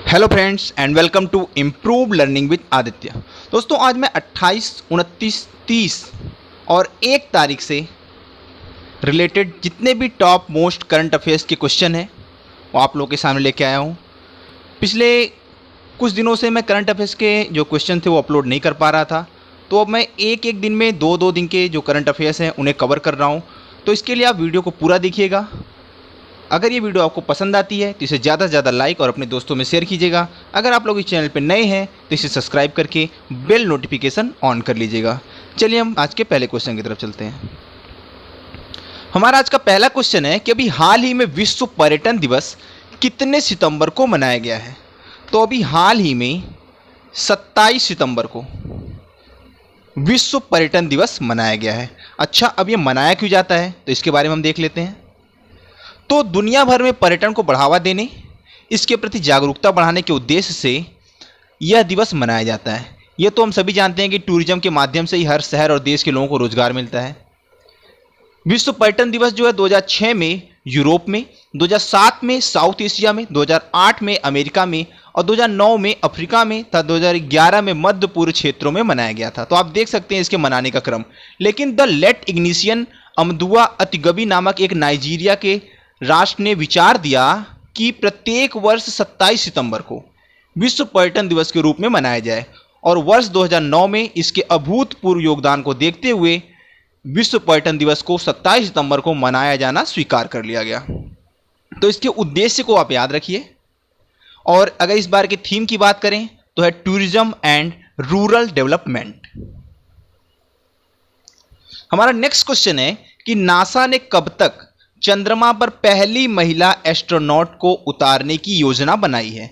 Hello friends and welcome to improve learning with Aditya. दोस्तों आज मैं 28, 29, 30 और 1 तारीख से रिलेटेड जितने भी टॉप मोस्ट करंट अफेयर्स के क्वेश्चन हैं वो आप लोगों के सामने लेके आया हूँ। पिछले कुछ दिनों से मैं करंट अफेयर्स के जो क्वेश्चन थे वो अपलोड नहीं कर पा रहा था, तो अब मैं एक दिन में दो दिन के जो करंट अफेयर्स हैं उन्हें कवर कर रहा हूँ। तो इसके लिए आप वीडियो को पूरा देखिएगा। अगर ये वीडियो आपको पसंद आती है तो इसे ज़्यादा से ज़्यादा लाइक और अपने दोस्तों में शेयर कीजिएगा। अगर आप लोग इस चैनल पर नए हैं तो इसे सब्सक्राइब करके बेल नोटिफिकेशन ऑन कर लीजिएगा। चलिए हम आज के पहले क्वेश्चन की तरफ चलते हैं। हमारा आज का पहला क्वेश्चन है कि अभी हाल ही में विश्व पर्यटन दिवस कितने सितंबर को मनाया गया है। तो अभी हाल ही में 27 सितंबर को विश्व पर्यटन दिवस मनाया गया है। अच्छा, अब ये मनाया क्यों जाता है तो इसके बारे में हम देख लेते हैं। तो दुनिया भर में पर्यटन को बढ़ावा देने, इसके प्रति जागरूकता बढ़ाने के उद्देश्य से यह दिवस मनाया जाता है। यह तो हम सभी जानते हैं कि टूरिज्म के माध्यम से ही हर शहर और देश के लोगों को रोजगार मिलता है। विश्व पर्यटन दिवस जो है 2006 में यूरोप में, 2007 में साउथ एशिया में, 2008 में अमेरिका में और 2009 में अफ्रीका में तथा 2011 में मध्य पूर्व क्षेत्रों में मनाया गया था। तो आप देख सकते हैं इसके मनाने का क्रम। लेकिन द लेट इग्निशियन अमदुआ अतिगबी नामक एक नाइजीरिया के राष्ट्र ने विचार दिया कि प्रत्येक वर्ष 27 सितंबर को विश्व पर्यटन दिवस के रूप में मनाया जाए, और वर्ष 2009 में इसके अभूतपूर्व योगदान को देखते हुए विश्व पर्यटन दिवस को 27 सितंबर को मनाया जाना स्वीकार कर लिया गया। तो इसके उद्देश्य को आप याद रखिए। और अगर इस बार के थीम की बात करें तो है टूरिज्म एंड रूरल डेवलपमेंट। हमारा नेक्स्ट क्वेश्चन है कि नासा ने कब तक चंद्रमा पर पहली महिला एस्ट्रोनॉट को उतारने की योजना बनाई है।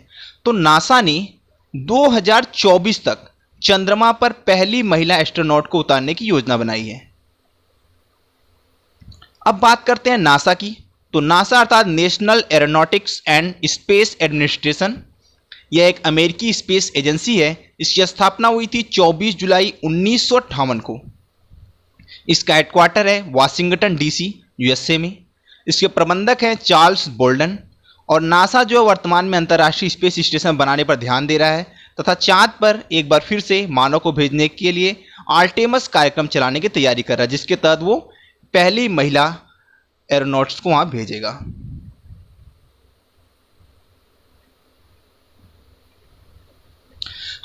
तो नासा ने 2024 तक चंद्रमा पर पहली महिला एस्ट्रोनॉट को उतारने की योजना बनाई है। अब बात करते हैं नासा की। तो नासा अर्थात national aeronautics and space administration, यह एक अमेरिकी स्पेस एजेंसी है। इसकी स्थापना हुई थी 24 जुलाई 1958 को। इसका हेडक्वार्टर है वाशिंगटन डीसी यूएसए में। इसके प्रबंधक हैं चार्ल्स बोल्डन। और नासा जो वर्तमान में अंतर्राष्ट्रीय स्पेस स्टेशन बनाने पर ध्यान दे रहा है तथा चांद पर एक बार फिर से मानव को भेजने के लिए आर्टेमस कार्यक्रम चलाने की तैयारी कर रहा है, जिसके तहत वो पहली महिला एरोनॉट्स को वहां भेजेगा।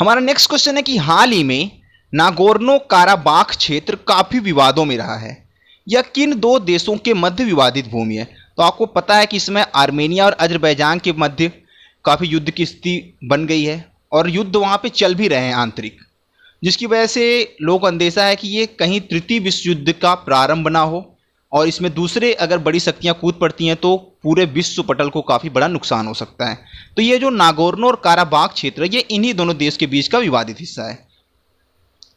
हमारा नेक्स्ट क्वेश्चन है कि हाल ही में नागोर्नो काराबाख क्षेत्र काफी विवादों में रहा है। यह किन दो देशों के मध्य विवादित भूमि है। तो आपको पता है कि इसमें आर्मेनिया और अजरबैजान के मध्य काफ़ी युद्ध की स्थिति बन गई है और युद्ध वहाँ पे चल भी रहे हैं आंतरिक, जिसकी वजह से लोगों को अंदेशा है कि ये कहीं तृतीय विश्व युद्ध का प्रारंभ ना हो और इसमें दूसरे अगर बड़ी शक्तियाँ कूद पड़ती हैं तो पूरे विश्व पटल को काफ़ी बड़ा नुकसान हो सकता है। तो ये जो नागोर्नो और काराबाख क्षेत्र है ये इन्हीं दोनों देश के बीच का विवादित हिस्सा है।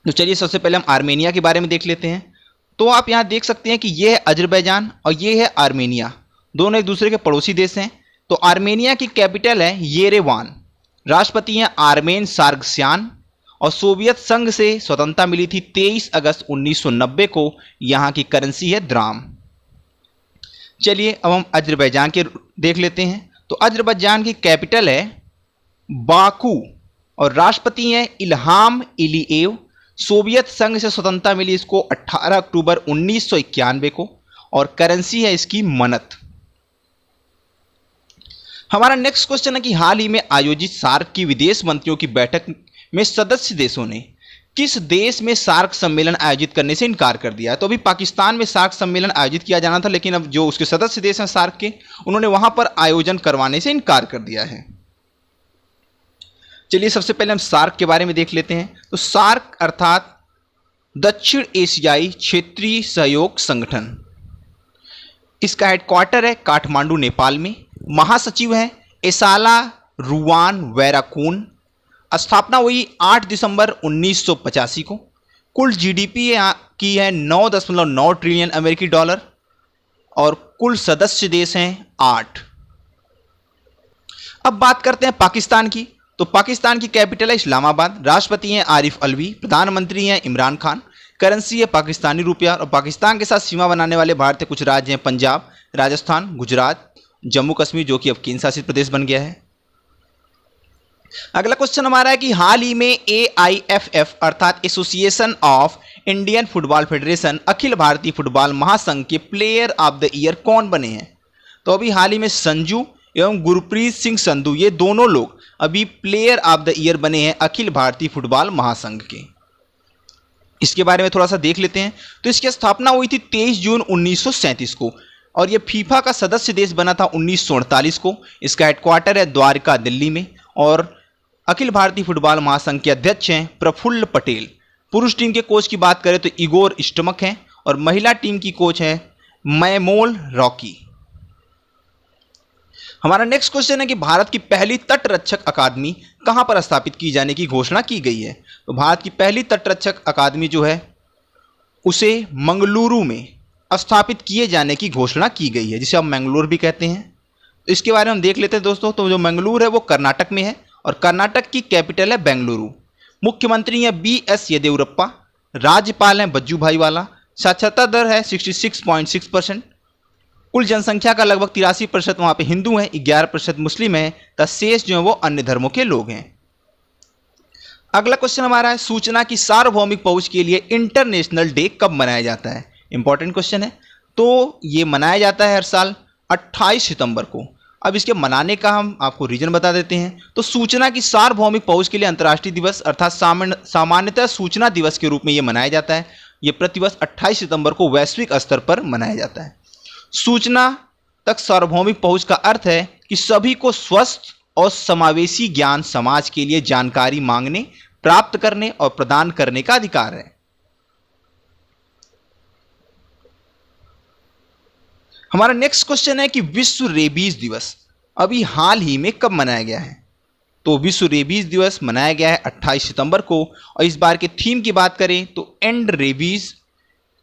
तो चलिए सबसे पहले हम आर्मेनिया के बारे में देख लेते हैं। तो आप यहाँ देख सकते हैं कि ये है अजरबैजान और ये है आर्मेनिया, दोनों एक दूसरे के पड़ोसी देश हैं। तो आर्मेनिया की कैपिटल है येरेवान, राष्ट्रपति हैं आर्मेन सार्गस्यान और सोवियत संघ से स्वतंत्रता मिली थी 23 अगस्त 1990 को। यहाँ की करेंसी है द्राम। चलिए अब हम अजरबैजान के देख लेते हैं। तो अजरबैजान की कैपिटल है बाकू और राष्ट्रपति हैं इल्हाम इलीएव। सोवियत संघ से स्वतंत्रता मिली इसको 18 अक्टूबर 1991 को और करेंसी है इसकी मनत। हमारा नेक्स्ट क्वेश्चन है कि हाल ही में आयोजित सार्क की विदेश मंत्रियों की बैठक में सदस्य देशों ने किस देश में सार्क सम्मेलन आयोजित करने से इनकार कर दिया है। तो अभी पाकिस्तान में सार्क सम्मेलन आयोजित किया जाना था, लेकिन अब जो उसके सदस्य देश हैं सार्क के, उन्होंने वहां पर आयोजन करवाने से इनकार कर दिया है। चलिए सबसे पहले हम सार्क के बारे में देख लेते हैं। तो सार्क अर्थात दक्षिण एशियाई क्षेत्रीय सहयोग संगठन, इसका हेडक्वार्टर है काठमांडू नेपाल में। महासचिव हैं एसाला रुवान वैराकून। स्थापना हुई 8 दिसंबर 1985 को। कुल जीडीपी की है 9.9 ट्रिलियन अमेरिकी डॉलर और कुल सदस्य देश हैं 8। अब बात करते हैं पाकिस्तान की। तो पाकिस्तान की कैपिटल है इस्लामाबाद, राष्ट्रपति हैं आरिफ अलवी, प्रधानमंत्री हैं इमरान खान, करेंसी है पाकिस्तानी रुपया और पाकिस्तान के साथ सीमा बनाने वाले भारत के कुछ राज्य हैं पंजाब, राजस्थान, गुजरात, जम्मू कश्मीर जो कि अब केंद्र शासित प्रदेश बन गया है। अगला क्वेश्चन हमारा है कि हाल ही में AIFF अर्थात association of Indian football federation अखिल भारतीय फुटबॉल महासंघ के प्लेयर ऑफ द ईयर कौन बने हैं? तो अभी हाल ही में संजू एवं गुरप्रीत सिंह संधू ये दोनों लोग अभी प्लेयर ऑफ द ईयर बने हैं अखिल भारतीय फुटबॉल महासंघ के। इसके बारे में थोड़ा सा देख लेते हैं। तो इसकी स्थापना हुई थी 23 जून 1937 को और यह फीफा का सदस्य देश बना था 1948 को। इसका हेडक्वार्टर है द्वारका, दिल्ली में। और अखिल भारतीय फुटबॉल महासंघ के अध्यक्ष हैं प्रफुल्ल पटेल। पुरुष टीम के कोच की बात करें तो इगोर स्टमक हैं और महिला टीम की कोच है मैमोल रॉकी। हमारा नेक्स्ट क्वेश्चन है कि भारत की पहली तटरक्षक अकादमी कहां पर स्थापित की जाने की घोषणा की गई है? तो भारत की पहली तटरक्षक अकादमी जो है उसे मंगलुरु में स्थापित किए जाने की घोषणा की गई है, जिसे हम मैंगलोर भी कहते हैं। तो इसके बारे में हम देख लेते हैं दोस्तों। तो जो मंगलुरु है वो कर्नाटक में है और कर्नाटक की कैपिटल है बेंगलुरु। मुख्यमंत्री है BS येदियुरप्पा। राज्यपाल हैं वजुभाई वाला। साक्षरता दर है 66.6%। कुल जनसंख्या का लगभग 83% वहाँ पे हिंदू हैं, 11% मुस्लिम हैं तथा शेष जो है वो अन्य धर्मों के लोग हैं। अगला क्वेश्चन हमारा है सूचना की सार्वभौमिक पहुंच के लिए इंटरनेशनल डे कब मनाया जाता है? इंपॉर्टेंट क्वेश्चन है। तो ये मनाया जाता है हर साल 28 सितंबर को। अब इसके मनाने का हम आपको रीजन बता देते हैं। तो सूचना की सार्वभौमिक पहुंच के लिए अंतर्राष्ट्रीय दिवस अर्थात सामान्यतः सूचना दिवस के रूप में यह मनाया जाता है। यह प्रतिवर्ष 28 सितंबर को वैश्विक स्तर पर मनाया जाता है। सूचना तक सार्वभौमिक पहुंच का अर्थ है कि सभी को स्वस्थ और समावेशी ज्ञान समाज के लिए जानकारी मांगने, प्राप्त करने और प्रदान करने का अधिकार है। हमारा नेक्स्ट क्वेश्चन है कि विश्व रेबीज दिवस अभी हाल ही में कब मनाया गया है? तो विश्व रेबीज दिवस मनाया गया है 28 सितंबर को और इस बार के थीम की बात करें तो एंड रेबीज,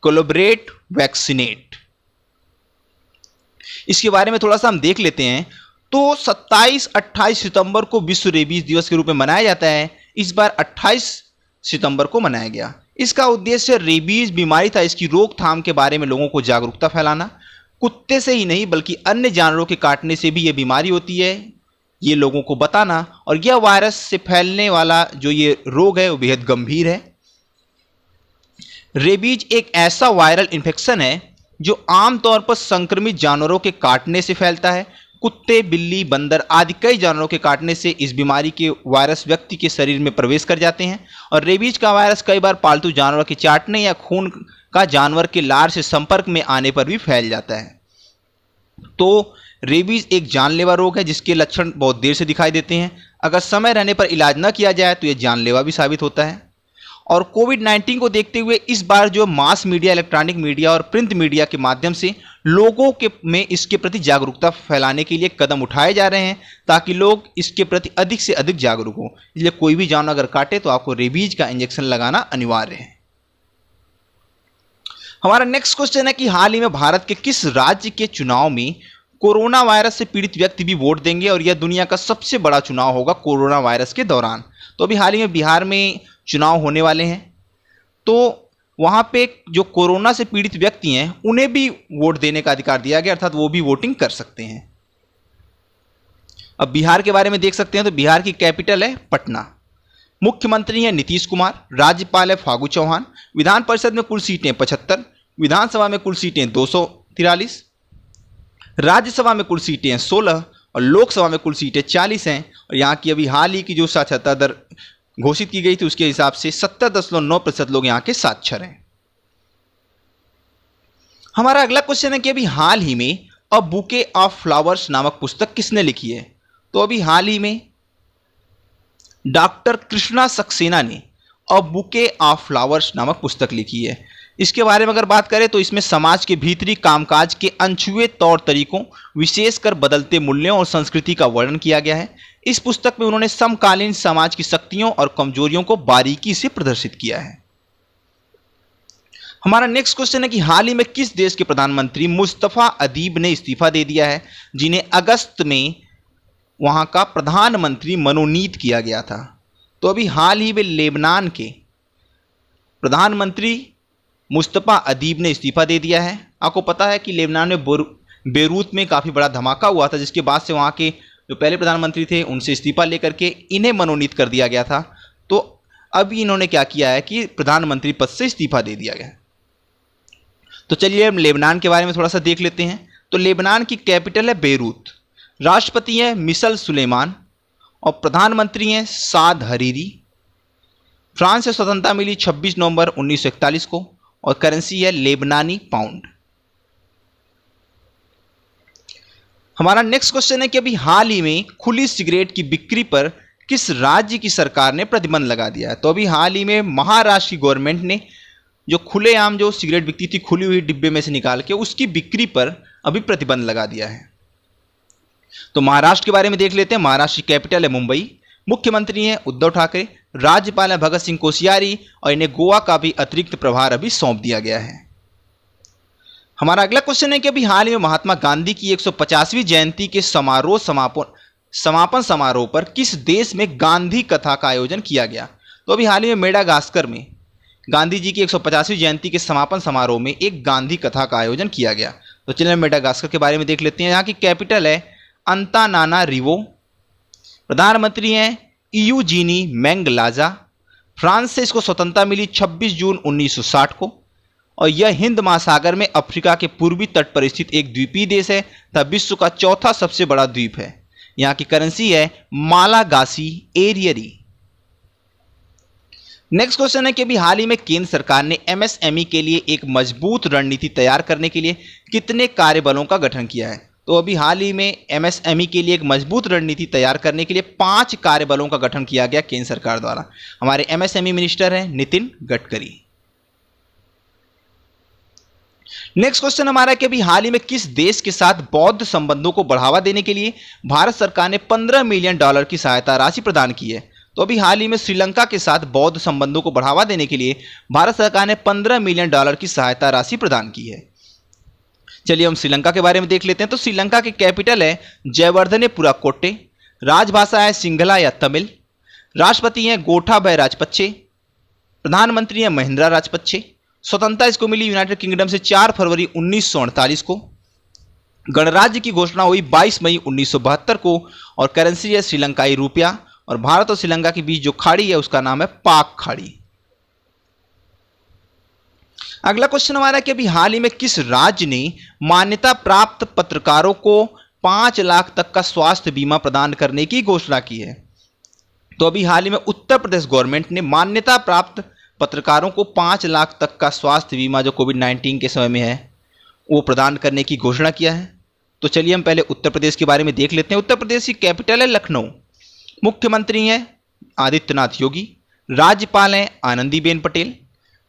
कोलैबोरेट, वैक्सीनेट। इसके बारे में थोड़ा सा हम देख लेते हैं। तो 27-28 सितंबर को विश्व रेबीज दिवस के रूप में मनाया जाता है। इस बार 28 सितंबर को मनाया गया। इसका उद्देश्य रेबीज बीमारी था इसकी रोकथाम के बारे में लोगों को जागरूकता फैलाना। कुत्ते से ही नहीं बल्कि अन्य जानवरों के काटने से भी ये बीमारी होती है, ये लोगों को बताना। और यह वायरस से फैलने वाला जो ये रोग है वो बेहद गंभीर है। रेबीज एक ऐसा वायरल इन्फेक्शन है जो आमतौर पर संक्रमित जानवरों के काटने से फैलता है। कुत्ते, बिल्ली, बंदर आदि कई जानवरों के काटने से इस बीमारी के वायरस व्यक्ति के शरीर में प्रवेश कर जाते हैं और रेबीज का वायरस कई बार पालतू जानवर के चाटने या खून का जानवर के लार से संपर्क में आने पर भी फैल जाता है। तो रेबीज एक जानलेवा रोग है जिसके लक्षण बहुत देर से दिखाई देते हैं। अगर समय रहने पर इलाज न किया जाए तो यह जानलेवा भी साबित होता है। और कोविड-19 को देखते हुए इस बार जो मास मीडिया, इलेक्ट्रॉनिक मीडिया और प्रिंट मीडिया के माध्यम से लोगों के में इसके प्रति जागरूकता फैलाने के लिए कदम उठाए जा रहे हैं ताकि लोग इसके प्रति अधिक से अधिक जागरूक हों। इसलिए कोई भी जानवर अगर काटे तो आपको रेबीज का इंजेक्शन लगाना अनिवार्य है। हमारा नेक्स्ट क्वेश्चन है कि हाल ही में भारत के किस राज्य के चुनाव में कोरोना वायरस से पीड़ित व्यक्ति भी वोट देंगे और यह दुनिया का सबसे बड़ा चुनाव होगा कोरोना वायरस के दौरान। तो अभी हाल ही में बिहार में चुनाव होने वाले हैं। तो वहां पे जो कोरोना से पीड़ित व्यक्ति हैं उन्हें भी वोट देने का अधिकार दिया गया, अर्थात वो भी वोटिंग कर सकते हैं। अब बिहार के बारे में देख सकते हैं। तो बिहार की कैपिटल है पटना। मुख्यमंत्री हैं नीतीश कुमार। राज्यपाल है फागू चौहान। विधान परिषद में कुल सीटें 75। विधानसभा में कुल सीटें 243। राज्यसभा में कुल सीटें 16 और लोकसभा में कुल सीटें 40 हैं। और यहाँ की अभी हाल ही की जो साक्षरता दर घोषित की गई थी उसके हिसाब से 70.9% लोग यहाँ के साक्षर हैं। हमारा अगला क्वेश्चन है कि अभी हाल ही में अ बुके ऑफ फ्लावर्स नामक पुस्तक किसने लिखी है? तो अभी हाल ही में डॉक्टर कृष्णा सक्सेना ने अ बुके ऑफ फ्लावर्स नामक पुस्तक लिखी है। इसके बारे में अगर बात करें तो इसमें समाज के भीतरी कामकाज के अनछुए तौर तरीकों, विशेषकर बदलते मूल्यों और संस्कृति का वर्णन किया गया है। इस पुस्तक में उन्होंने समकालीन समाज की शक्तियों और कमजोरियों को बारीकी से प्रदर्शित किया है। हमारा नेक्स्ट क्वेश्चन है कि हाल ही में किस देश के प्रधानमंत्री मुस्तफा अदीब ने इस्तीफा दे दिया है, जिन्हें अगस्त में वहां का प्रधानमंत्री मनोनीत किया गया था? तो अभी हाल ही में लेबनान के प्रधानमंत्री मुस्तफा अदीब ने इस्तीफा दे दिया है। आपको पता है कि लेबनान में बेरूत में काफ़ी बड़ा धमाका हुआ था जिसके बाद से वहाँ के जो पहले प्रधानमंत्री थे उनसे इस्तीफा लेकर के इन्हें मनोनीत कर दिया गया था। तो अभी इन्होंने क्या किया है कि प्रधानमंत्री पद से इस्तीफा दे दिया गया। तो चलिए हम लेबनान के बारे में थोड़ा सा देख लेते हैं। तो लेबनान की कैपिटल है बेरूत, राष्ट्रपति है मिशेल सुलेमान और प्रधानमंत्री हैं साद हरीरी। फ्रांस से स्वतंत्रता मिली 26 नवंबर 1941 को और करेंसी है लेबनानी पाउंड। हमारा नेक्स्ट क्वेश्चन है कि अभी हाल ही में खुली सिगरेट की बिक्री पर किस राज्य की सरकार ने प्रतिबंध लगा दिया है। तो अभी हाल ही में महाराष्ट्र की गवर्नमेंट ने जो खुलेआम जो सिगरेट बिकती थी खुली हुई डिब्बे में से निकाल के, उसकी बिक्री पर अभी प्रतिबंध लगा दिया है। तो महाराष्ट्र के बारे में देख लेते हैं। महाराष्ट्र की कैपिटल है मुंबई, मुख्यमंत्री हैं उद्धव ठाकरे, राज्यपाल है भगत सिंह कोश्यारी और इन्हें गोवा का भी अतिरिक्त प्रभार अभी सौंप दिया गया है। हमारा अगला क्वेश्चन है कि अभी हाल ही में महात्मा गांधी की 150वीं जयंती के समापन समारोह पर किस देश में गांधी कथा का आयोजन किया गया। तो अभी हाल ही में मेडागास्कर में गांधी जी की 150वीं जयंती के समापन समारोह में एक गांधी कथा का आयोजन किया गया। तो चलिए मेडागास्कर के बारे में देख लेते हैं। यहाँ की कैपिटल है अंतानानारिवो, प्रधानमंत्री हैं इयूजीनी मैंगलाजा। फ्रांस से इसको स्वतंत्रता मिली 26 जून 1960 को और यह हिंद महासागर में अफ्रीका के पूर्वी तट पर स्थित एक द्वीपीय देश है तथा विश्व का चौथा सबसे बड़ा द्वीप है। यहाँ की करेंसी है मालागासी एरियरी। नेक्स्ट क्वेश्चन है कि अभी हाल ही में केंद्र सरकार ने एमएसएमई के लिए एक मजबूत रणनीति तैयार करने के लिए कितने कार्यबलों का गठन किया है। तो अभी हाल ही में एमएसएमई के लिए एक मजबूत रणनीति तैयार करने के लिए 5 कार्यबलों का गठन किया गया केंद्र सरकार द्वारा। हमारे एमएसएमई मिनिस्टर हैं नितिन गडकरी। नेक्स्ट क्वेश्चन हमारा कि अभी हाल ही में किस देश के साथ बौद्ध संबंधों को बढ़ावा देने के लिए भारत सरकार ने $15 मिलियन की सहायता राशि प्रदान की है। तो अभी हाल ही में श्रीलंका के साथ बौद्ध संबंधों को बढ़ावा देने के लिए भारत सरकार ने $15 मिलियन की सहायता राशि प्रदान की है। चलिए हम श्रीलंका के बारे में देख लेते हैं। तो श्रीलंका की कैपिटल है जयवर्धनेपुरा कोट्टे, राजभाषा है सिंघला या तमिल, राष्ट्रपति हैं गोटाबय राजपक्षे, प्रधानमंत्री हैं महिंद्रा राजपक्षे। स्वतंत्रता इसको मिली यूनाइटेड किंगडम से 4 फरवरी 1948 को। गणराज्य की घोषणा हुई 22 मई 1972 को और करेंसी है श्रीलंकाई रुपया और भारत और श्रीलंका के बीच जो खाड़ी है उसका नाम है पाक खाड़ी। अगला क्वेश्चन हमारा कि अभी हाल ही में किस राज्य ने मान्यता प्राप्त पत्रकारों को 5 लाख तक का स्वास्थ्य बीमा प्रदान करने की घोषणा की है। तो अभी हाल ही में उत्तर प्रदेश गवर्नमेंट ने मान्यता प्राप्त पत्रकारों को 5 लाख तक का स्वास्थ्य बीमा जो कोविड-19 के समय में है वो प्रदान करने की घोषणा किया है। तो चलिए हम पहले उत्तर प्रदेश के बारे में देख लेते हैं। उत्तर प्रदेश की कैपिटल है लखनऊ, मुख्यमंत्री हैं आदित्यनाथ योगी, राज्यपाल हैं आनंदीबेन पटेल,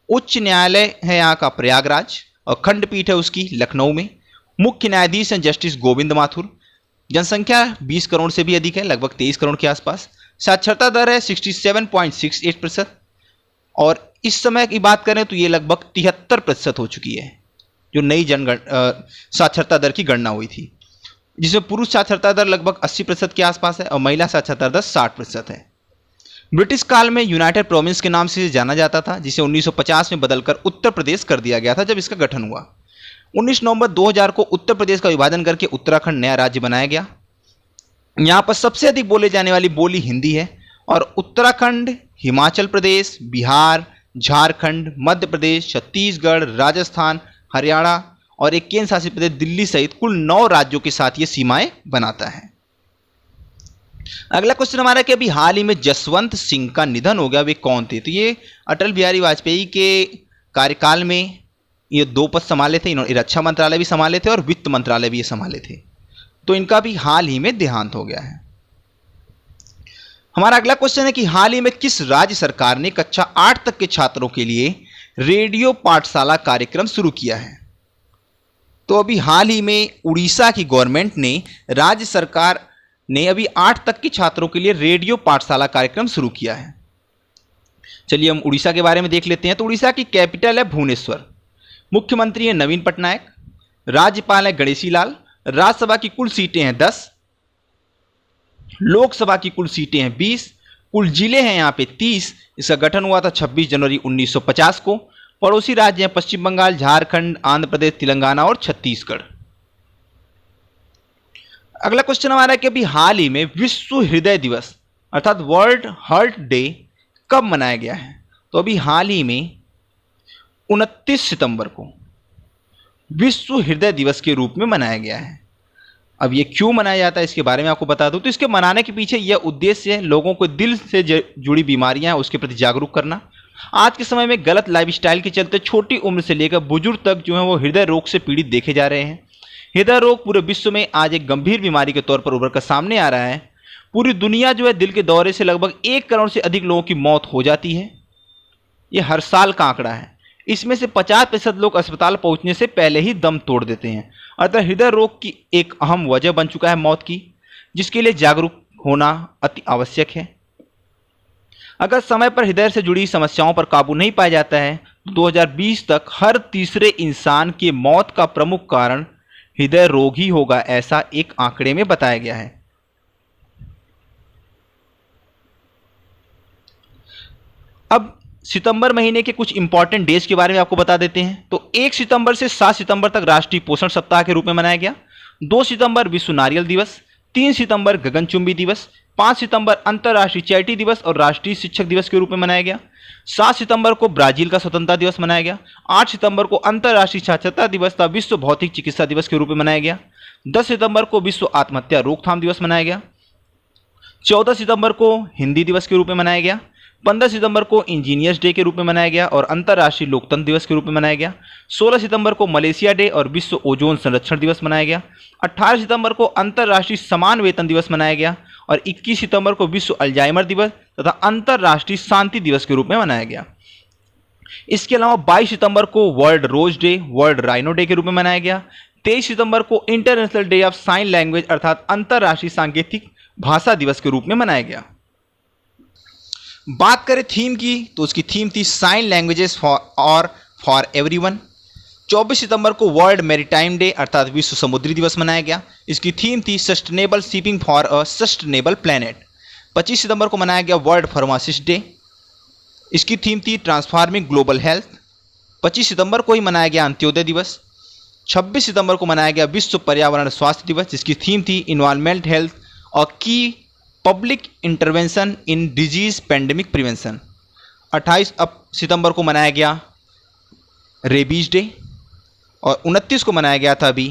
उच्च न्यायालय है यहाँ का प्रयागराज और खंडपीठ है उसकी लखनऊ में। मुख्य न्यायाधीश हैं जस्टिस गोविंद माथुर। जनसंख्या 20 करोड़ से भी अधिक है, लगभग 23 करोड़ के आसपास। साक्षरता दर है 67.68% और इस समय की बात करें तो ये लगभग 73% हो चुकी है जो नई साक्षरता दर की गणना हुई थी, जिसमें पुरुष साक्षरता दर लगभग 80% के आसपास है और महिला साक्षरता दर 60% है। ब्रिटिश काल में यूनाइटेड प्रोविंस के नाम से जाना जाता था, जिसे 1950 में बदलकर उत्तर प्रदेश कर दिया गया था जब इसका गठन हुआ। 19 नवंबर 2000 को उत्तर प्रदेश का विभाजन करके उत्तराखंड नया राज्य बनाया गया। यहाँ पर सबसे अधिक बोले जाने वाली बोली हिंदी है और उत्तराखंड, हिमाचल प्रदेश, बिहार, झारखंड, मध्य प्रदेश, छत्तीसगढ़, राजस्थान, हरियाणा और एक केंद्र शासित प्रदेश दिल्ली सहित कुल 9 राज्यों के साथ ये सीमाएं बनाता है। अगला क्वेश्चन हमारा कि अभी हाल ही में जसवंत सिंह का निधन हो गया, वे कौन थे। तो ये अटल बिहारी वाजपेयी के कार्यकाल में ये 2 पद संभाले थे। इन्होंने रक्षा मंत्रालय भी संभाले थे और वित्त मंत्रालय भी ये संभाले थे। तो इनका भी हाल ही में देहांत हो गया है। हमारा अगला क्वेश्चन है कि हाल ही में किस राज्य सरकार ने कक्षा 8 तक के छात्रों के लिए रेडियो पाठशाला कार्यक्रम शुरू किया है। तो अभी हाल ही में उड़ीसा की गवर्नमेंट ने राज्य सरकार ने अभी 8 तक के छात्रों के लिए रेडियो पाठशाला कार्यक्रम शुरू किया है। चलिए हम उड़ीसा के बारे में देख लेते हैं। तो उड़ीसा की कैपिटल है भुवनेश्वर, मुख्यमंत्री है नवीन पटनायक, राज्यपाल है गणेशी लाल, राज्यसभा की कुल सीटें हैं 10, लोकसभा की कुल सीटें हैं 20, कुल जिले हैं यहाँ पे 30। इसका गठन हुआ था 26 जनवरी 1950 को। पड़ोसी राज्य हैं पश्चिम बंगाल, झारखंड, आंध्र प्रदेश, तेलंगाना और छत्तीसगढ़। अगला क्वेश्चन हमारा है कि अभी हाल ही में विश्व हृदय दिवस अर्थात वर्ल्ड हार्ट डे कब मनाया गया है? तो अभी हाल ही में 29 सितंबर को विश्व हृदय दिवस के रूप में मनाया गया है। अब ये क्यों मनाया जाता है इसके बारे में आपको बता दूं। तो इसके मनाने के पीछे यह उद्देश्य है लोगों को दिल से जुड़ी बीमारियां हैं उसके प्रति जागरूक करना। आज के समय में गलत लाइफस्टाइल के चलते छोटी उम्र से लेकर बुजुर्ग तक जो है वो हृदय रोग से पीड़ित देखे जा रहे हैं। हृदय रोग पूरे विश्व में आज एक गंभीर बीमारी के तौर पर उभर कर सामने आ रहा है। पूरी दुनिया जो है दिल के दौरे से लगभग 1 करोड़ से अधिक लोगों की मौत हो जाती है। ये हर साल का आंकड़ा है। इसमें से 50% लोग अस्पताल पहुंचने से पहले ही दम तोड़ देते हैं। अतः हृदय रोग की एक अहम वजह बन चुका है मौत की, जिसके लिए जागरूक होना अति आवश्यक है। अगर समय पर हृदय से जुड़ी समस्याओं पर काबू नहीं पाया जाता है तो 2020 तक हर तीसरे इंसान की मौत का प्रमुख कारण हृदय रोग ही होगा, ऐसा एक आंकड़े में बताया गया है। अब सितंबर महीने के कुछ इंपॉर्टेंट डेज के बारे में आपको बता देते हैं। तो 1 सितंबर से 7 सितंबर तक राष्ट्रीय पोषण सप्ताह के रूप में मनाया गया। 2 सितंबर विश्व नारियल दिवस, 3 सितंबर गगनचुंबी दिवस, 5 सितंबर अंतर्राष्ट्रीय चैरिटी दिवस और राष्ट्रीय शिक्षक दिवस के रूप में मनाया गया। 7 सितंबर को ब्राजील का स्वतंत्रता दिवस मनाया गया। 8 सितंबर को अंतर्राष्ट्रीय साक्षरता दिवस तथा विश्व भौतिक चिकित्सा दिवस के रूप में मनाया गया। 10 सितंबर को विश्व आत्महत्या रोकथाम दिवस मनाया गया। 14 सितंबर को हिंदी दिवस के रूप में मनाया गया। 15 सितंबर को इंजीनियर्स डे के रूप में मनाया गया और अंतर्राष्ट्रीय लोकतंत्र दिवस के रूप में मनाया गया। 16 सितंबर को मलेशिया डे और विश्व ओजोन संरक्षण दिवस मनाया गया। 18 सितंबर को अंतर्राष्ट्रीय समान वेतन दिवस मनाया गया और 21 सितंबर को विश्व अल्जाइमर दिवस तथा अंतर्राष्ट्रीय शांति दिवस के रूप में मनाया गया। इसके अलावा 22 सितंबर को world rose day, world rhino day के रूप में मनाया गया। 23 सितंबर को international day of sign language अर्थात अंतर्राष्ट्रीय सांकेतिक भाषा दिवस के रूप में मनाया गया। बात करें थीम की तो उसकी थीम थी साइन लैंग्वेजेस फॉर एवरीवन। 24 सितंबर को वर्ल्ड मैरीटाइम डे अर्थात विश्व समुद्री दिवस मनाया गया। इसकी थीम थी sustainable shipping for a sustainable planet. 25 सितंबर को मनाया गया वर्ल्ड फार्मासिस्ट डे। इसकी थीम थी ट्रांसफार्मिंग ग्लोबल हेल्थ। 25 सितंबर को ही मनाया गया अंत्योदय दिवस। 26 सितंबर को मनाया गया विश्व पर्यावरण स्वास्थ्य दिवस, जिसकी थीम थी इन्वायरमेंट हेल्थ और की public intervention in disease pandemic prevention. 28 सितंबर को मनाया गया रेबीज डे और 29 को मनाया गया था अभी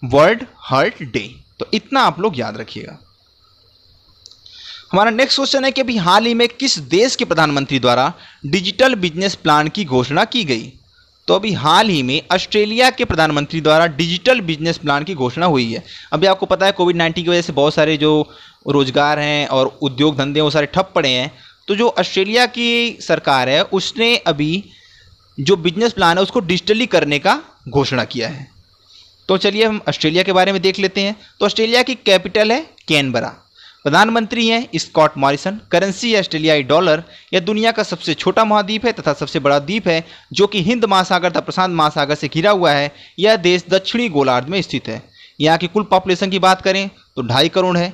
वर्ल्ड हार्ट डे। तो इतना आप लोग याद रखिएगा। हमारा नेक्स्ट क्वेश्चन है कि अभी हाल ही में किस देश के प्रधानमंत्री द्वारा डिजिटल बिजनेस प्लान की घोषणा की गई? तो अभी हाल ही में ऑस्ट्रेलिया के प्रधानमंत्री द्वारा डिजिटल बिजनेस प्लान की घोषणा हुई है। अभी आपको पता है कोविड-19 की वजह से बहुत सारे जो रोजगार हैं और उद्योग धंधे वो सारे ठप पड़े हैं। तो जो ऑस्ट्रेलिया की सरकार है उसने अभी जो बिजनेस प्लान है उसको डिजिटली करने का घोषणा किया है। तो चलिए हम ऑस्ट्रेलिया के बारे में देख लेते हैं। तो ऑस्ट्रेलिया की कैपिटल है कैनबरा। प्रधानमंत्री हैं स्कॉट मॉरिसन। करेंसी है ऑस्ट्रेलियाई डॉलर। यह दुनिया का सबसे छोटा महाद्वीप है तथा सबसे बड़ा द्वीप है जो कि हिंद महासागर तथा प्रशांत महासागर से घिरा हुआ है। यह देश दक्षिणी गोलार्ध में स्थित है। यहाँ की कुल पॉपुलेशन की बात करें तो 2.5 करोड़ है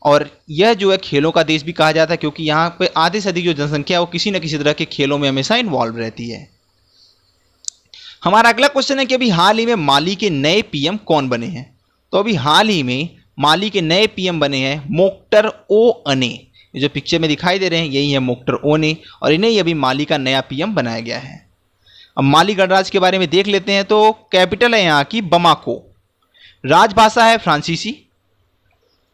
और यह जो है खेलों का देश भी कहा जाता है क्योंकि यहाँ पे आधे से अधिक जो जनसंख्या है वो किसी न किसी तरह के खेलों में हमेशा इन्वॉल्व रहती है। हमारा अगला क्वेश्चन है कि अभी हाल ही में माली के नए पीएम कौन बने हैं? तो अभी हाल ही में माली के नए पीएम बने हैं मोक्टर ओअने। ये जो पिक्चर में दिखाई दे रहे हैं यही है मोक्टर ओने और इन्हें अभी माली का नया पीएम बनाया गया है। अब माली गणराज्य के बारे में देख लेते हैं। तो कैपिटल है यहाँ की बमाको। राजभाषा है फ्रांसीसी।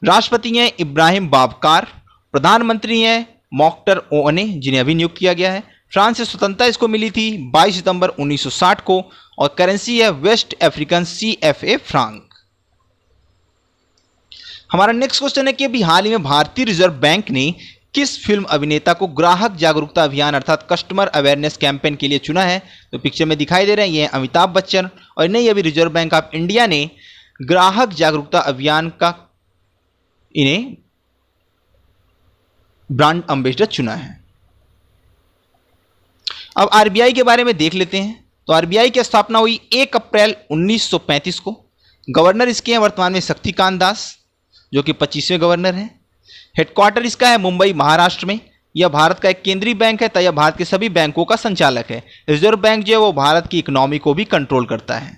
राष्ट्रपति हैं इब्राहिम बाबकार। प्रधानमंत्री हैं मोक्टर ओअने जिन्हें अभी नियुक्त किया गया है। फ्रांस से स्वतंत्रता इसको मिली थी 22 सितंबर 1960 को और करेंसी है वेस्ट अफ्रीकन CFA फ्रांक। हमारा नेक्स्ट क्वेश्चन है कि अभी हाल ही में भारतीय रिजर्व बैंक ने किस फिल्म अभिनेता को ग्राहक जागरूकता अभियान अर्थात कस्टमर अवेयरनेस कैंपेन के लिए चुना है? तो पिक्चर में दिखाई दे रहे हैं ये है अमिताभ बच्चन और इन्हें अभी रिजर्व बैंक ऑफ इंडिया ने ग्राहक जागरूकता अभियान का इन्हें ब्रांड एम्बेसडर चुना है। अब आरबीआई के बारे में देख लेते हैं। तो आरबीआई की स्थापना हुई 1 अप्रैल 1935 को। गवर्नर इसके हैं वर्तमान में शक्तिकांत दास जो कि 25वें गवर्नर हैं। हेडक्वार्टर इसका है मुंबई महाराष्ट्र में। यह भारत का एक केंद्रीय बैंक है तथा यह भारत के सभी बैंकों का संचालक है। रिजर्व बैंक जो है वो भारत की इकोनॉमी को भी कंट्रोल करता है।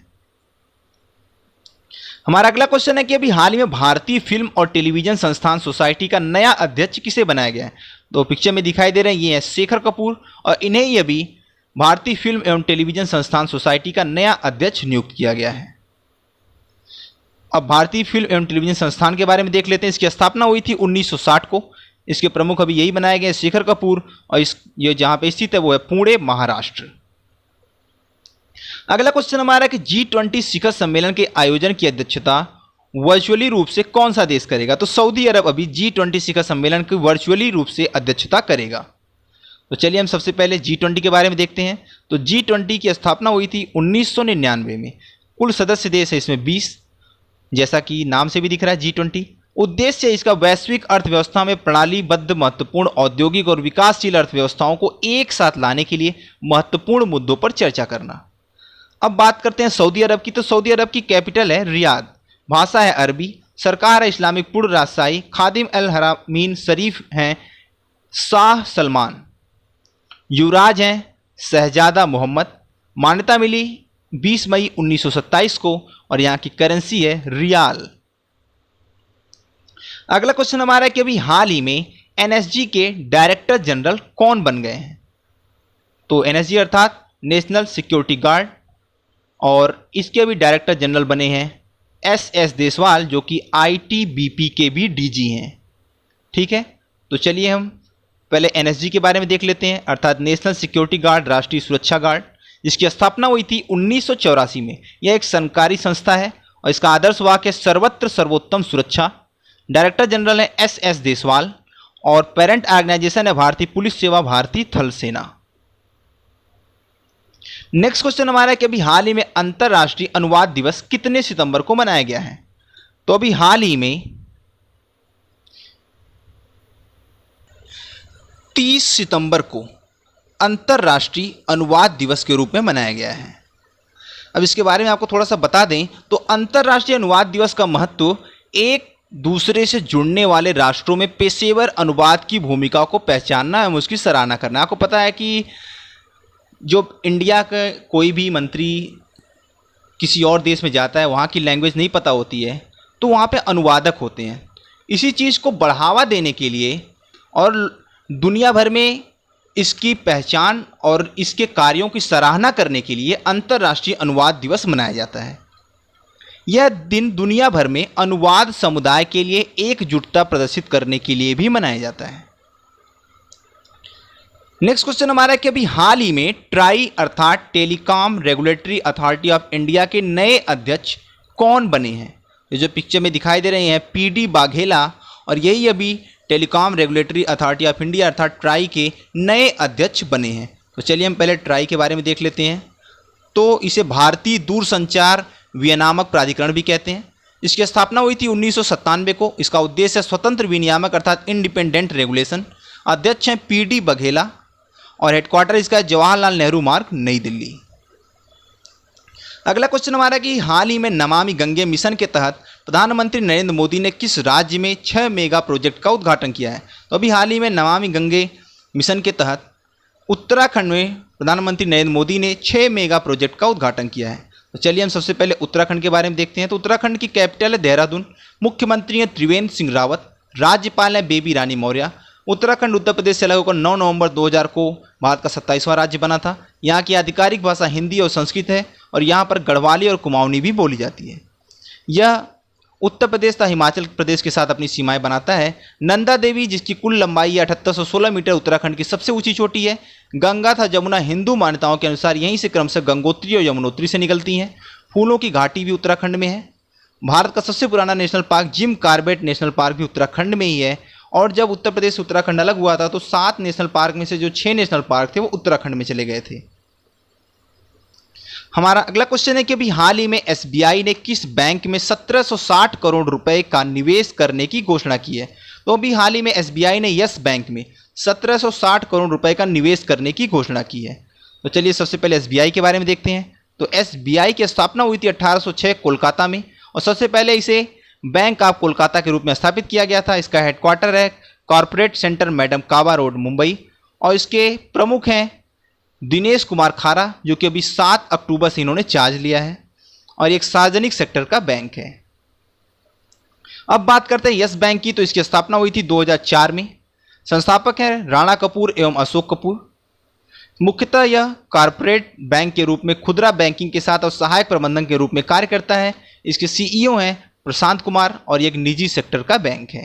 हमारा अगला क्वेश्चन है कि अभी हाल ही में भारतीय फिल्म और टेलीविजन संस्थान सोसाइटी का नया अध्यक्ष किसे बनाया गया है। तो पिक्चर में दिखाई दे रहे हैं ये है शेखर कपूर, और इन्हें ही अभी भारतीय फिल्म एवं टेलीविजन संस्थान सोसाइटी का नया अध्यक्ष नियुक्त किया गया है। अब भारतीय फिल्म एवं टेलीविजन संस्थान के बारे में देख लेते हैं। इसकी स्थापना हुई थी 1960 को। इसके प्रमुख अभी यही बनाए गए शेखर कपूर, और ये जहां पे स्थित है वो है पुणे, महाराष्ट्र। अगला क्वेश्चन हमारा है कि G20 शिखर सम्मेलन के आयोजन की अध्यक्षता वर्चुअली रूप से कौन सा देश करेगा। तो सऊदी अरब अभी G20 शिखर सम्मेलन की वर्चुअली रूप से अध्यक्षता करेगा। तो चलिए हम सबसे पहले G20 के बारे में देखते हैं। तो G20 की स्थापना हुई थी 1999 में। कुल सदस्य देश है इसमें 20, जैसा कि नाम से भी दिख रहा है G20। उद्देश्य इसका वैश्विक अर्थव्यवस्था में प्रणालीबद्ध महत्वपूर्ण औद्योगिक और विकासशील अर्थव्यवस्थाओं को एक साथ लाने के लिए महत्वपूर्ण मुद्दों पर चर्चा करना। अब बात करते हैं सऊदी अरब की। तो सऊदी अरब की कैपिटल है रियाद, भाषा है अरबी, सरकार है इस्लामिक पूर्ण राजशाही, खादिम अल हरामीन शरीफ हैं शाह सलमान, युवराज हैं शहजादा मोहम्मद। मान्यता मिली 20 मई 1927 को, और यहाँ की करेंसी है रियाल। अगला क्वेश्चन हमारा है कि अभी हाल ही में एनएसजी के डायरेक्टर जनरल कौन बन गए हैं। तो एनएसजी अर्थात नेशनल सिक्योरिटी गार्ड, और इसके भी डायरेक्टर जनरल बने हैं एस देसवाल, जो कि आईटीबीपी के भी डीजी हैं। ठीक है, तो चलिए हम पहले एनएसजी के बारे में देख लेते हैं, अर्थात नेशनल सिक्योरिटी गार्ड, राष्ट्रीय सुरक्षा गार्ड, जिसकी स्थापना हुई थी 1984 में। यह एक सरकारी संस्था है और इसका आदर्श वाक्य है सर्वत्र सर्वोत्तम सुरक्षा। डायरेक्टर जनरल है एस देसवाल, और पेरेंट ऑर्गेनाइजेशन है भारतीय पुलिस सेवा, भारतीय थल सेना। नेक्स्ट क्वेश्चन हमारा है कि अभी हाल ही में अंतरराष्ट्रीय अनुवाद दिवस कितने सितंबर को मनाया गया है। तो अभी हाल ही में 30 सितंबर को अंतरराष्ट्रीय अनुवाद दिवस के रूप में मनाया गया है। अब इसके बारे में आपको थोड़ा सा बता दें तो अंतरराष्ट्रीय अनुवाद दिवस का महत्व एक दूसरे से जुड़ने वाले राष्ट्रों में पेशेवर अनुवाद की भूमिका को पहचानना एवं उसकी सराहना करना। आपको पता है कि जो इंडिया का कोई भी मंत्री किसी और देश में जाता है, वहाँ की लैंग्वेज नहीं पता होती है, तो वहाँ पे अनुवादक होते हैं। इसी चीज़ को बढ़ावा देने के लिए और दुनिया भर में इसकी पहचान और इसके कार्यों की सराहना करने के लिए अंतर्राष्ट्रीय अनुवाद दिवस मनाया जाता है। यह दिन दुनिया भर में अनुवाद समुदाय के लिए एकजुटता प्रदर्शित करने के लिए भी मनाया जाता है। नेक्स्ट क्वेश्चन हमारा है कि अभी हाल ही में ट्राई अर्थात telecom regulatory authority of India के नए अध्यक्ष कौन बने हैं। ये जो पिक्चर में दिखाई दे रहे हैं पीडी बाघेला, और यही अभी telecom regulatory authority of India अर्थात ट्राई के नए अध्यक्ष बने हैं। तो चलिए हम पहले ट्राई के बारे में देख लेते हैं। तो इसे भारतीय दूरसंचार विनियामक प्राधिकरण भी कहते हैं। इसकी स्थापना हुई थी 1997 को। इसका उद्देश्य है स्वतंत्र विनियामक अर्थात इंडिपेंडेंट रेगुलेशन। अध्यक्ष हैं पीडी बघेला, और हेडक्वार्टर इसका है जवाहरलाल नेहरू मार्ग, नई दिल्ली। अगला क्वेश्चन हमारा कि हाल ही में नमामि गंगे मिशन के तहत प्रधानमंत्री नरेंद्र मोदी ने किस राज्य में 6 मेगा प्रोजेक्ट का उद्घाटन किया है। तो अभी हाल ही में नमामि गंगे मिशन के तहत उत्तराखंड में प्रधानमंत्री नरेंद्र मोदी ने 6 मेगा प्रोजेक्ट का उद्घाटन किया है। तो चलिए हम सबसे पहले उत्तराखंड के बारे में देखते हैं। तो उत्तराखंड की कैपिटल है देहरादून, मुख्यमंत्री हैं त्रिवेंद्र सिंह रावत, राज्यपाल हैं बेबी रानी मौर्य। उत्तराखंड उत्तर प्रदेश से अलग होकर 9 नवंबर 2000 को भारत का 27वां राज्य बना था। यहाँ की आधिकारिक भाषा हिंदी और संस्कृत है, और यहाँ पर गढ़वाली और कुमाऊनी भी बोली जाती है। यह उत्तर प्रदेश तथा हिमाचल प्रदेश के साथ अपनी सीमाएं बनाता है। नंदा देवी, जिसकी कुल लंबाई 7816 मीटर, उत्तराखंड की सबसे ऊंची चोटी है। गंगा तथा जमुना हिंदू मान्यताओं के अनुसार यहीं से क्रमशः गंगोत्री और यमुनोत्री से निकलती हैं। फूलों की घाटी भी उत्तराखंड में है। भारत का सबसे पुराना national park Jim Corbett national park भी उत्तराखंड में ही है। और जब उत्तर प्रदेश से उत्तराखंड अलग हुआ था तो 7 नेशनल पार्क में से जो 6 नेशनल पार्क थे वो उत्तराखंड में चले गए थे। हमारा अगला क्वेश्चन है कि अभी हाल ही में एसबीआई ने किस बैंक में 1760 करोड़ रुपए का निवेश करने की घोषणा की है। तो अभी हाल ही में एसबीआई ने यस बैंक में 1760 करोड़ रुपए का निवेश करने की घोषणा की है। तो चलिए सबसे पहले एसबीआई के बारे में देखते हैं। तो एसबीआई की स्थापना हुई थी 1806 कोलकाता में, और सबसे पहले इसे बैंक ऑफ कोलकाता के रूप में स्थापित किया गया था। इसका हेडक्वार्टर है कॉरपोरेट सेंटर मैडम काबा रोड, मुंबई, और इसके प्रमुख हैं दिनेश कुमार खारा, जो कि अभी 7 अक्टूबर से इन्होंने चार्ज लिया है, और एक सार्वजनिक सेक्टर का बैंक है। अब बात करते हैं यस बैंक की। तो इसकी स्थापना हुई थी 2004 में। संस्थापक हैं राणा कपूर एवं अशोक कपूर। मुख्यतः यह कॉरपोरेट बैंक के रूप में खुदरा बैंकिंग के साथ और सहायक प्रबंधन के रूप में कार्य करता है। इसके सीईओ हैं प्रशांत कुमार और ये एक निजी सेक्टर का बैंक है।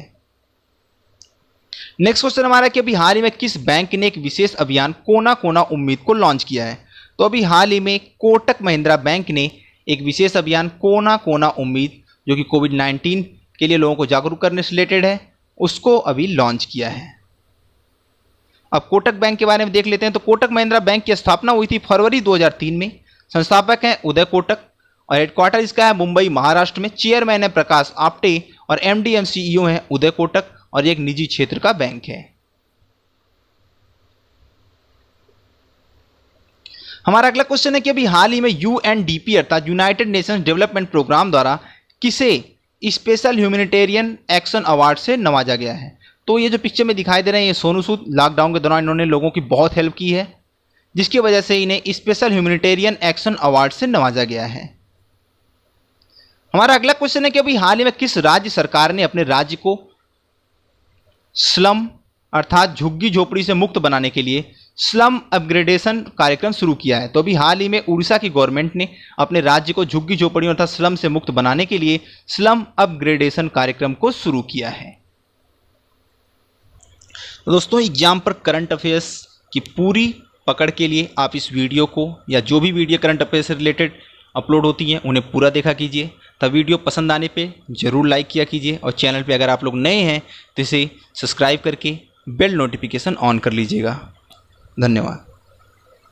नेक्स्ट क्वेश्चन हमारा कि अभी हाल ही में किस बैंक ने एक विशेष अभियान कोना कोना उम्मीद को लॉन्च किया है। तो अभी हाल ही में कोटक महिंद्रा बैंक ने एक विशेष अभियान कोना कोना उम्मीद, जो कि कोविड-19 के लिए लोगों को जागरूक करने से रिलेटेड है, उसको अभी लॉन्च किया है। अब कोटक बैंक के बारे में देख लेते हैं। तो कोटक महिंद्रा बैंक की स्थापना हुई थी फरवरी 2003 में। संस्थापक हैं उदय कोटक और हेडक्वार्टर इसका है मुंबई महाराष्ट्र में। चेयरमैन है प्रकाश आप्टे और एमडी एंड सीईओ हैं उदय कोटक और एक निजी क्षेत्र का बैंक है। हमारा अगला क्वेश्चन है कि अभी हाल ही में यूएनडीपी अर्थात यूनाइटेड नेशंस डेवलपमेंट प्रोग्राम द्वारा किसे स्पेशल ह्यूमैनिटेरियन एक्शन अवार्ड से नवाजा गया है। तो ये जो पिक्चर में दिखाई दे रहे हैं ये सोनू सूद, लॉकडाउन के दौरान इन्होंने लोगों की बहुत हेल्प की है, जिसकी वजह से इन्हें स्पेशल ह्यूमैनिटेरियन एक्शन अवार्ड से नवाजा गया है। हमारा अगला क्वेश्चन है कि अभी हाल ही में किस राज्य सरकार ने अपने राज्य को स्लम अर्थात झुग्गी झोपड़ी से मुक्त बनाने के लिए स्लम अपग्रेडेशन कार्यक्रम शुरू किया है। तो अभी हाल ही में उड़ीसा की गवर्नमेंट ने अपने राज्य को झुग्गी झोपड़ी अर्थात स्लम से मुक्त बनाने के लिए स्लम अपग्रेडेशन कार्यक्रम को शुरू किया है। दोस्तों, एग्जाम पर करंट अफेयर्स की पूरी पकड़ के लिए आप इस वीडियो को या जो भी वीडियो करंट अफेयर्स से रिलेटेड अपलोड होती हैं उन्हें पूरा देखा कीजिए। तब वीडियो पसंद आने पे ज़रूर लाइक किया कीजिए और चैनल पे अगर आप लोग नए हैं तो इसे सब्सक्राइब करके बेल नोटिफिकेशन ऑन कर लीजिएगा। धन्यवाद।